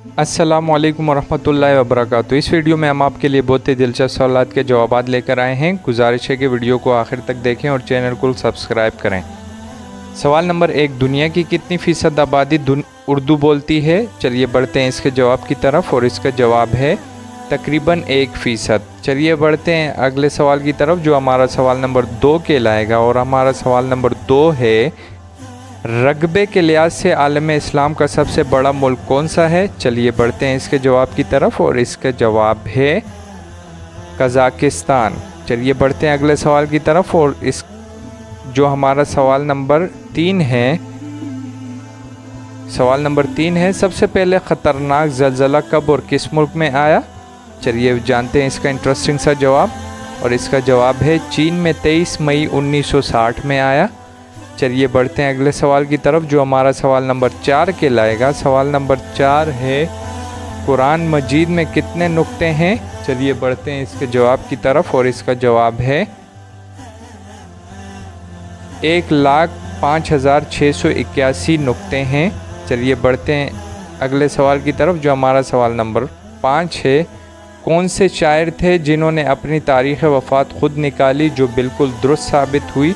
अस्सलामु अलैकुम वरहमतुल्लाहि वबरकातुहू। इस वीडियो में हम आपके लिए बहुत ही दिलचस्प सवालात के जवाब लेकर आए हैं। गुजारिश है कि वीडियो को आखिर तक देखें और चैनल को सब्सक्राइब करें। सवाल नंबर 1, दुनिया की कितनी फ़ीसद आबादी उर्दू बोलती है? चलिए बढ़ते हैं इसके जवाब की तरफ और इसका जवाब है तकरीबन 1%। चलिए बढ़ते हैं अगले सवाल की तरफ जो हमारा सवाल नंबर 2 कहलाएगा और हमारा सवाल नंबर 2 है, रकबे के लिहाज से आलम इस्लाम का सबसे बड़ा मुल्क कौन सा है? चलिए बढ़ते हैं इसके जवाब की तरफ और इसका जवाब है कज़ाकिस्तान। चलिए बढ़ते हैं अगले सवाल की तरफ और इस जो हमारा सवाल नंबर 3 है, सवाल नंबर 3 है, सबसे पहले ख़तरनाक ज़लज़ला कब और किस मुल्क में आया? चलिए जानते हैं इसका इंटरेस्टिंग सा जवाब और इसका जवाब है चीन में 23 मई 1960 में आया। चलिए बढ़ते हैं अगले सवाल की तरफ जो हमारा सवाल नंबर 4 कहलाएगा। सवाल नंबर 4 है, कुरान मजीद में कितने नुक्ते हैं? चलिए बढ़ते हैं इसके जवाब की तरफ और इसका जवाब है 1,05,681 नुक्ते हैं। चलिए बढ़ते हैं अगले सवाल की तरफ जो हमारा सवाल नंबर 5 है, कौन से शायर थे जिन्होंने अपनी तारीख़ वफ़ात ख़ुद निकाली जो बिल्कुल दुरुस्त साबित हुई?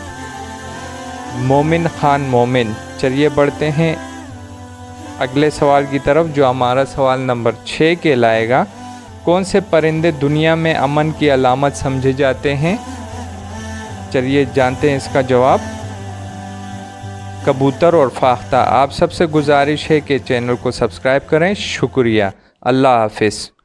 मोमिन ख़ान मोमिन। चलिए बढ़ते हैं अगले सवाल की तरफ जो हमारा सवाल नंबर 6 कहलाएगा। कौन से परिंदे दुनिया में अमन की अलामत समझे जाते हैं? चलिए जानते हैं इसका जवाब, कबूतर और फाख्ता। आप सबसे गुजारिश है कि चैनल को सब्सक्राइब करें। शुक्रिया। अल्लाह हाफ़िज़।